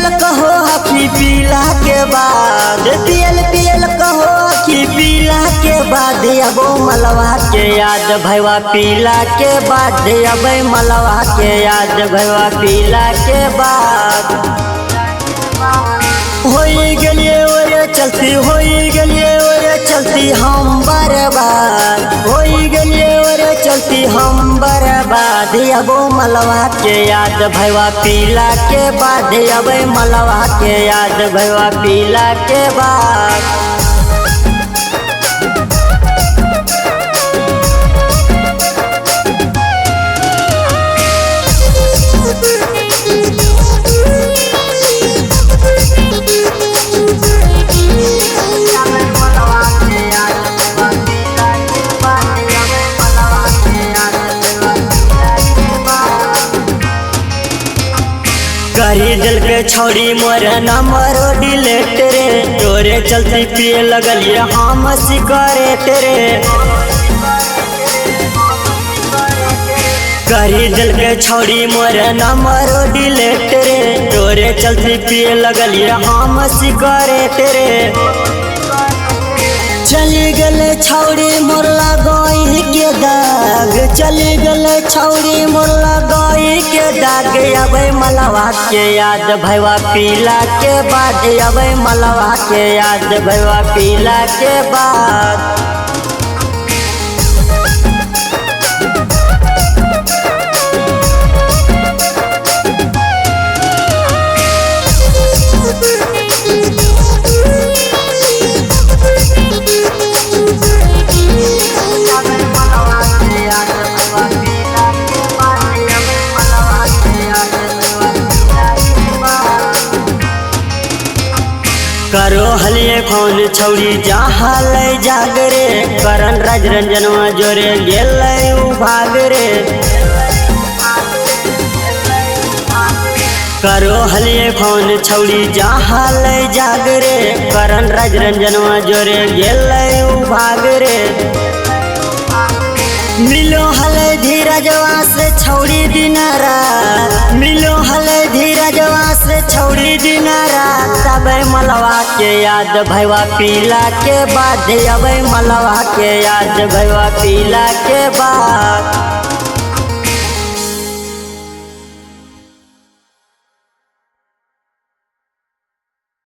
पियल कहो हकी पीला के बाद, पियल कहो हकी पीला के बाद, अबो मलवा के याद भैया पीला के बाद, अब मलवा के याद भैया पीला के बाद। होई गेलिए ओरे चलती, होई गेलिए ओरे चलती हम बर्बाद, होई गेलिए ओरे चलती हम बर्बाद, अबो मलवा के याद भैया पीला के बाद, अब मलवा के याद भैया पीला के बाद। करी दिल के छोड़ी मोर नंबर डिलीट रे, तोरे चलती पिए लगलिए हम सिगरेट रे। करी दिल के छोड़ी मोर नंबर डिलीट रे, तोरे चलती पिए लगलिए हम सिगरेट रे। चली गले छौड़ी मोर लगाई के दाग, चली गले छौड़ी मोर लगाई के दाग, अब मलवा के याद भैया पीला के बाद, अब मलवा के याद भैया पीला के बाद। करो हलिए कौन छौड़ी जहाँ ले जागरे, करण राज रंजनवा जोरे गेल भाग रे। करो हलिए कौन छौड़ी जहाँ ले जागरे, करण राज रंजनवा जोरे गेल भाग रे। मिलो हले धीरजवा से छौड़ी दिन रात, मिलो हले धीरजवा से छौड़ी दिन रात, अब मलवा के याद भैया पीला के बाद, अब मलवा के याद भैया पीला के बाद।